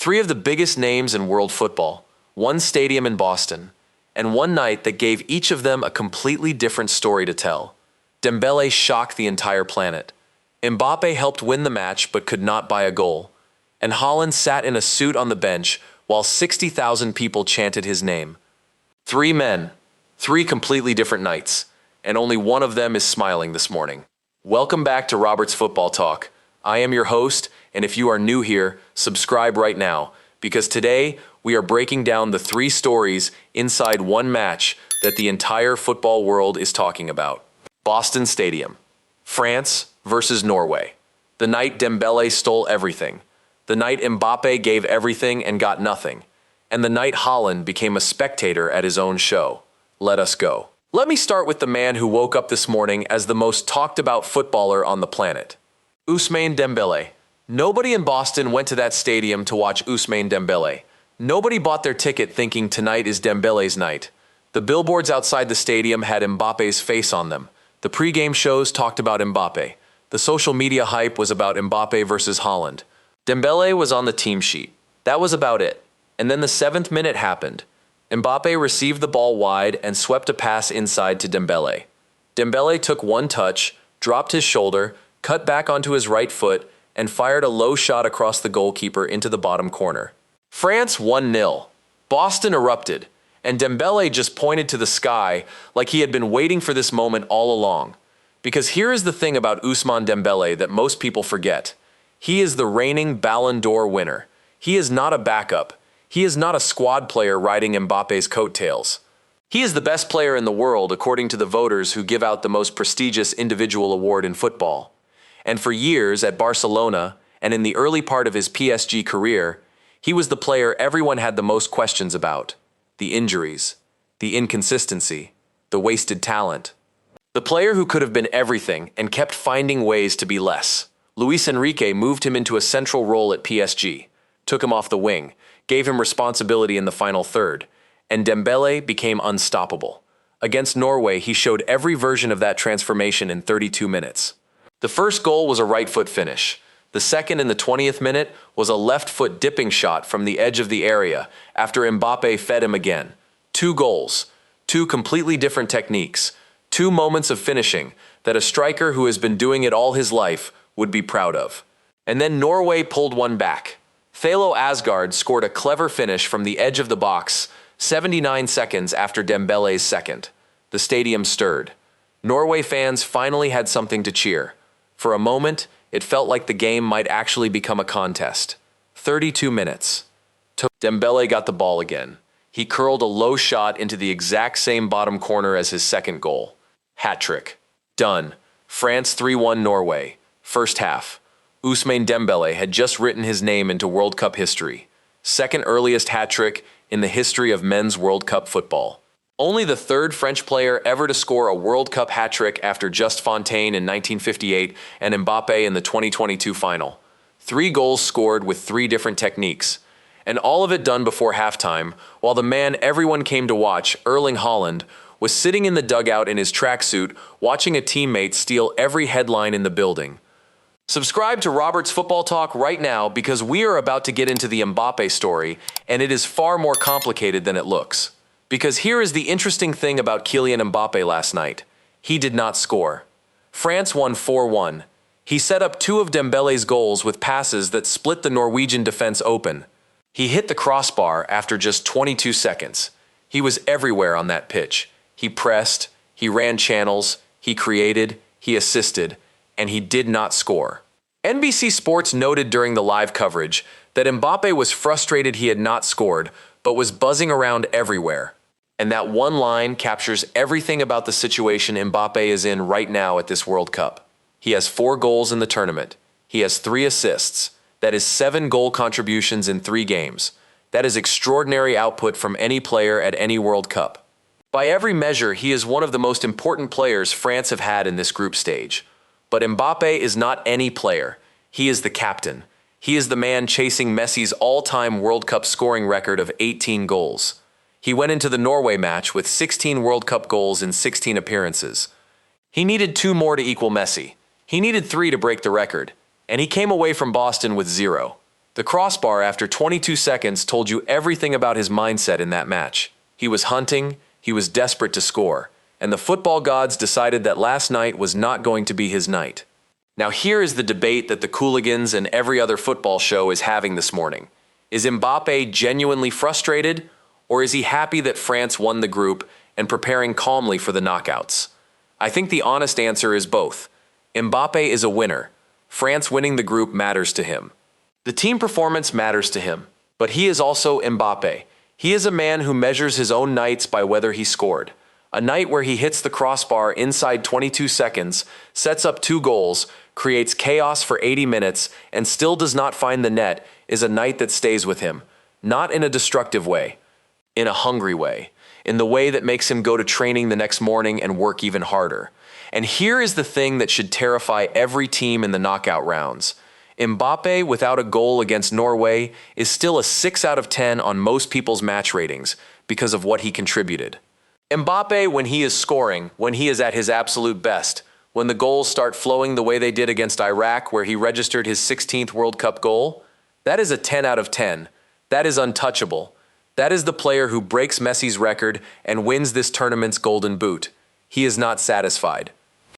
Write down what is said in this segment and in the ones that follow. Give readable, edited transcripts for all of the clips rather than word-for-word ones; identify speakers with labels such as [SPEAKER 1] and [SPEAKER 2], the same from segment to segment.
[SPEAKER 1] Three of the biggest names in world football, one stadium in Boston, and one night that gave each of them a completely different story to tell. Dembele shocked the entire planet. Mbappe helped win the match but could not buy a goal. And Haaland sat in a suit on the bench while 60,000 people chanted his name. Three men, three completely different nights, and only one of them is smiling this morning. Welcome back to Robert's Football Talk. I am your host, and if you are new here, subscribe right now, because today we are breaking down the three stories inside one match that the entire football world is talking about. Boston Stadium, France versus Norway. The night Dembele stole everything. The night Mbappe gave everything and got nothing. And the night Haaland became a spectator at his own show. Let us go. Let me start with the man who woke up this morning as the most talked about footballer on the planet. Ousmane Dembélé. Nobody in Boston went to that stadium to watch Ousmane Dembélé. Nobody bought their ticket thinking tonight is Dembele's night. The billboards outside the stadium had Mbappe's face on them. The pre-game shows talked about Mbappe. The social media hype was about Mbappe versus Haaland. Dembele was on the team sheet. That was about it. And then the 7th minute happened. Mbappe received the ball wide and swept a pass inside to Dembele. Dembele took one touch, dropped his shoulder, cut back onto his right foot, and fired a low shot across the goalkeeper into the bottom corner. France 1-0. Boston erupted, and Dembele just pointed to the sky like he had been waiting for this moment all along. Because here is the thing about Ousmane Dembele that most people forget. He is the reigning Ballon d'Or winner. He is not a backup. He is not a squad player riding Mbappe's coattails. He is the best player in the world according to the voters who give out the most prestigious individual award in football. And for years at Barcelona and in the early part of his PSG career, he was the player everyone had the most questions about. The injuries, the inconsistency, the wasted talent. The player who could have been everything and kept finding ways to be less. Luis Enrique moved him into a central role at PSG, took him off the wing, gave him responsibility in the final third, and Dembele became unstoppable. Against Norway, he showed every version of that transformation in 32 minutes. The first goal was a right foot finish. The second in the 20th minute was a left foot dipping shot from the edge of the area after Mbappe fed him again. 2 goals, 2 completely different techniques, 2 moments of finishing that a striker who has been doing it all his life would be proud of. And then Norway pulled one back. Thalo Asgard scored a clever finish from the edge of the box 79 seconds after Dembele's second. The stadium stirred. Norway fans finally had something to cheer. For a moment, it felt like the game might actually become a contest. 32 minutes. Dembele got the ball again. He curled a low shot into the exact same bottom corner as his second goal. Hat-trick. Done. France 3-1 Norway. First half. Ousmane Dembele had just written his name into World Cup history. Second earliest hat-trick in the history of men's World Cup football. Only the third French player ever to score a World Cup hat-trick after Just Fontaine in 1958 and Mbappe in the 2022 final. 3 goals scored with 3 different techniques. And all of it done before halftime, while the man everyone came to watch, Erling Haaland, was sitting in the dugout in his tracksuit watching a teammate steal every headline in the building. Subscribe to Robert's Football Talk right now because we are about to get into the Mbappe story, and it is far more complicated than it looks. Because here is the interesting thing about Kylian Mbappe last night. He did not score. France won 4-1. He set up 2 of Dembele's goals with passes that split the Norwegian defense open. He hit the crossbar after just 22 seconds. He was everywhere on that pitch. He pressed, he ran channels, he created, he assisted, and he did not score. NBC Sports noted during the live coverage that Mbappe was frustrated he had not scored, but was buzzing around everywhere. And that one line captures everything about the situation Mbappe is in right now at this World Cup. He has 4 goals in the tournament. He has 3 assists. That is 7 goal contributions in 3 games. That is extraordinary output from any player at any World Cup. By every measure, he is one of the most important players France have had in this group stage. But Mbappe is not any player. He is the captain. He is the man chasing Messi's all-time World Cup scoring record of 18 goals. He went into the Norway match with 16 World Cup goals in 16 appearances. He needed 2 more to equal Messi. He needed 3 to break the record. And he came away from Boston with 0. The crossbar after 22 seconds told you everything about his mindset in that match. He was hunting, he was desperate to score, and the football gods decided that last night was not going to be his night. Now here is the debate that the Cooligans and every other football show is having this morning. Is Mbappe genuinely frustrated, or is he happy that France won the group and preparing calmly for the knockouts? I think the honest answer is both. Mbappe is a winner. France winning the group matters to him. The team performance matters to him, but he is also Mbappe. He is a man who measures his own nights by whether he scored. A night where he hits the crossbar inside 22 seconds, sets up 2 goals, creates chaos for 80 minutes, and still does not find the net is a night that stays with him. Not in a destructive way, in a hungry way, in the way that makes him go to training the next morning and work even harder. And here is the thing that should terrify every team in the knockout rounds. Mbappe, without a goal against Norway, is still a 6 out of 10 on most people's match ratings because of what he contributed. Mbappe, when he is scoring, when he is at his absolute best, when the goals start flowing the way they did against Iraq, where he registered his 16th World Cup goal, that is a 10 out of 10. That is untouchable. That is the player who breaks Messi's record and wins this tournament's golden boot. He is not satisfied.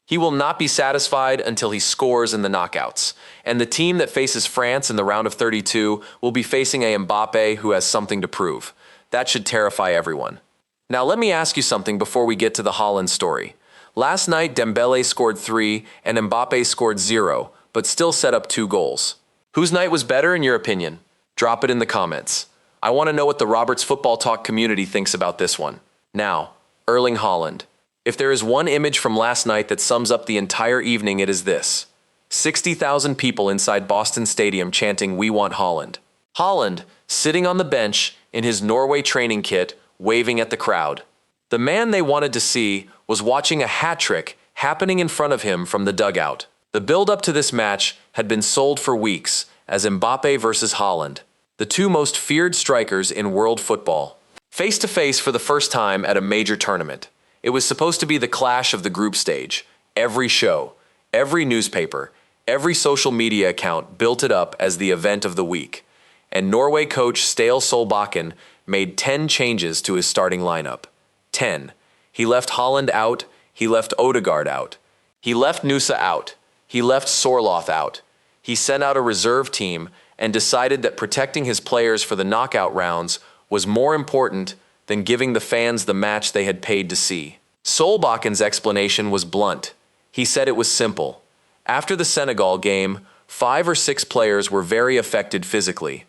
[SPEAKER 1] He will not be satisfied until he scores in the knockouts. And the team that faces France in the round of 32 will be facing a Mbappe who has something to prove. That should terrify everyone. Now let me ask you something before we get to the Haaland story. Last night, Dembele scored 3 and Mbappe scored 0, but still set up 2 goals. Whose night was better in your opinion? Drop it in the comments. I want to know what the Roberts Football Talk community thinks about this one. Now, Erling Haaland. If there is one image from last night that sums up the entire evening, it is this. 60,000 people inside Boston Stadium chanting, "We want Haaland." Haaland, sitting on the bench in his Norway training kit, waving at the crowd. The man they wanted to see was watching a hat trick happening in front of him from the dugout. The build-up to this match had been sold for weeks as Mbappe versus Haaland, the 2 most feared strikers in world football. Face-to-face for the first time at a major tournament. It was supposed to be the clash of the group stage. Every show, every newspaper, every social media account built it up as the event of the week. And Norway coach Ståle Solbakken made 10 changes to his starting lineup. 10. He left Haaland out, he left Odegaard out. He left Nusa out, he left Sorloth out. He sent out a reserve team and decided that protecting his players for the knockout rounds was more important than giving the fans the match they had paid to see. Solbakken's explanation was blunt. He said it was simple. After the Senegal game, 5 or 6 players were very affected physically.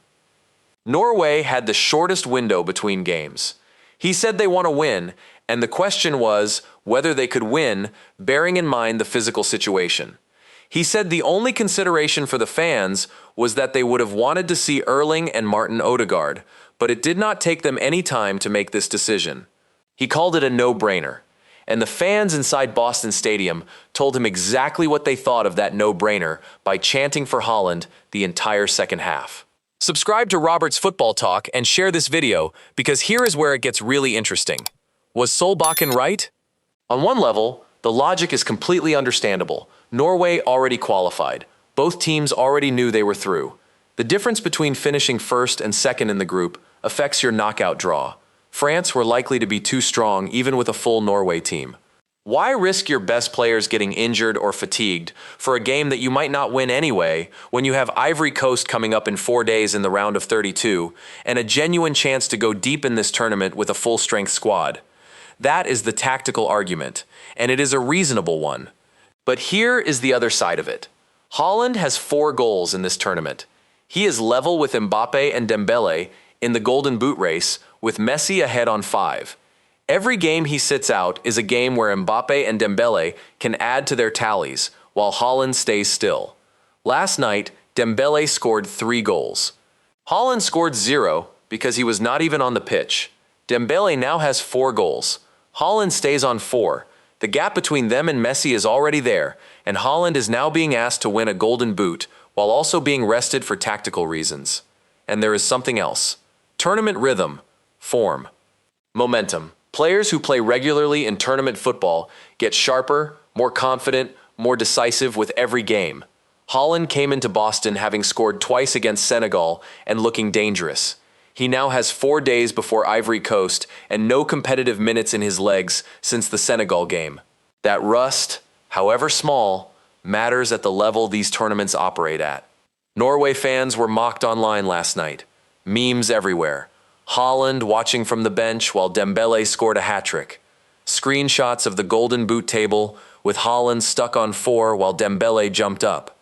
[SPEAKER 1] Norway had the shortest window between games. He said they want to win, and the question was whether they could win, bearing in mind the physical situation. He said the only consideration for the fans was that they would have wanted to see Erling and Martin Odegaard, but it did not take them any time to make this decision. He called it a no-brainer, and the fans inside Boston Stadium told him exactly what they thought of that no-brainer by chanting for Haaland the entire second half. Subscribe to Roberts Football Talk and share this video because here is where it gets really interesting. Was Solbakken right? On one level, the logic is completely understandable. Norway already qualified. Both teams already knew they were through. The difference between finishing first and second in the group affects your knockout draw. France were likely to be too strong even with a full Norway team. Why risk your best players getting injured or fatigued for a game that you might not win anyway when you have Ivory Coast coming up in 4 days in the round of 32 and a genuine chance to go deep in this tournament with a full-strength squad? That is the tactical argument, and it is a reasonable one. But here is the other side of it. Haaland has 4 goals in this tournament. He is level with Mbappe and Dembele in the Golden Boot race, with Messi ahead on 5. Every game he sits out is a game where Mbappe and Dembele can add to their tallies, while Haaland stays still. Last night, Dembele scored 3 goals. Haaland scored 0 because he was not even on the pitch. Dembele now has 4 goals. Haaland stays on 4. The gap between them and Messi is already there, and Haaland is now being asked to win a Golden Boot while also being rested for tactical reasons. And there is something else. Tournament rhythm, form, momentum. Players who play regularly in tournament football get sharper, more confident, more decisive with every game. Haaland came into Boston having scored twice against Senegal and looking dangerous. He now has 4 days before Ivory Coast and no competitive minutes in his legs since the Senegal game. That rust, however small, matters at the level these tournaments operate at. Norway fans were mocked online last night. Memes everywhere. Haaland watching from the bench while Dembele scored a hat-trick. Screenshots of the Golden Boot table with Haaland stuck on 4 while Dembele jumped up.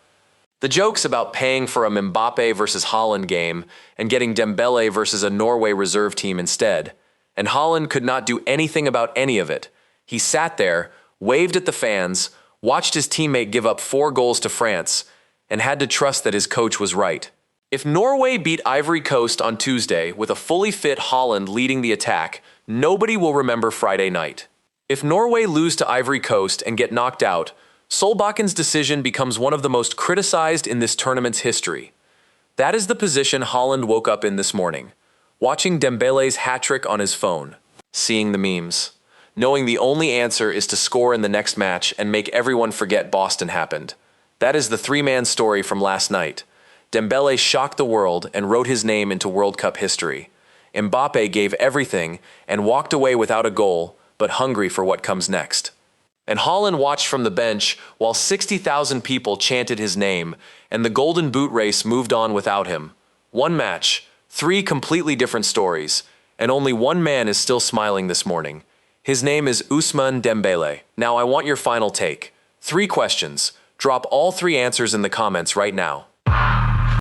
[SPEAKER 1] The jokes about paying for a Mbappe versus Haaland game and getting Dembele versus a Norway reserve team instead. And Haaland could not do anything about any of it. He sat there, waved at the fans, watched his teammate give up 4 goals to France, and had to trust that his coach was right. If Norway beat Ivory Coast on Tuesday with a fully fit Haaland leading the attack, nobody will remember Friday night. If Norway lose to Ivory Coast and get knocked out, Solbaken's decision becomes one of the most criticized in this tournament's history. That is the position Haaland woke up in this morning, watching Dembele's hat-trick on his phone, seeing the memes, knowing the only answer is to score in the next match and make everyone forget Boston happened. That is the 3-man story from last night. Dembele shocked the world and wrote his name into World Cup history. Mbappe gave everything and walked away without a goal, but hungry for what comes next. And Haaland watched from the bench while 60,000 people chanted his name, and the Golden Boot race moved on without him. 1 match, 3 completely different stories, and only 1 man is still smiling this morning. His name is Ousmane Dembélé. Now I want your final take. 3 questions. Drop all 3 answers in the comments right now.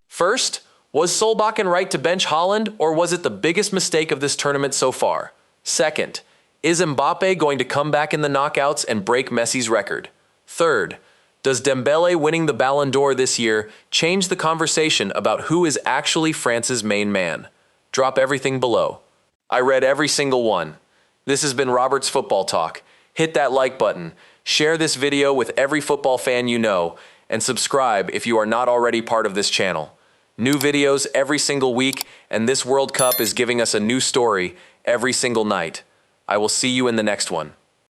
[SPEAKER 1] First, was Solbaken right to bench Haaland, or was it the biggest mistake of this tournament so far? Second, is Mbappe going to come back in the knockouts and break Messi's record? Third, does Dembele winning the Ballon d'Or this year change the conversation about who is actually France's main man? Drop everything below. I read every single one. This has been Robert's Football Talk. Hit that like button, share this video with every football fan you know, and subscribe if you are not already part of this channel. New videos every single week, and this World Cup is giving us a new story every single night. I will see you in the next one.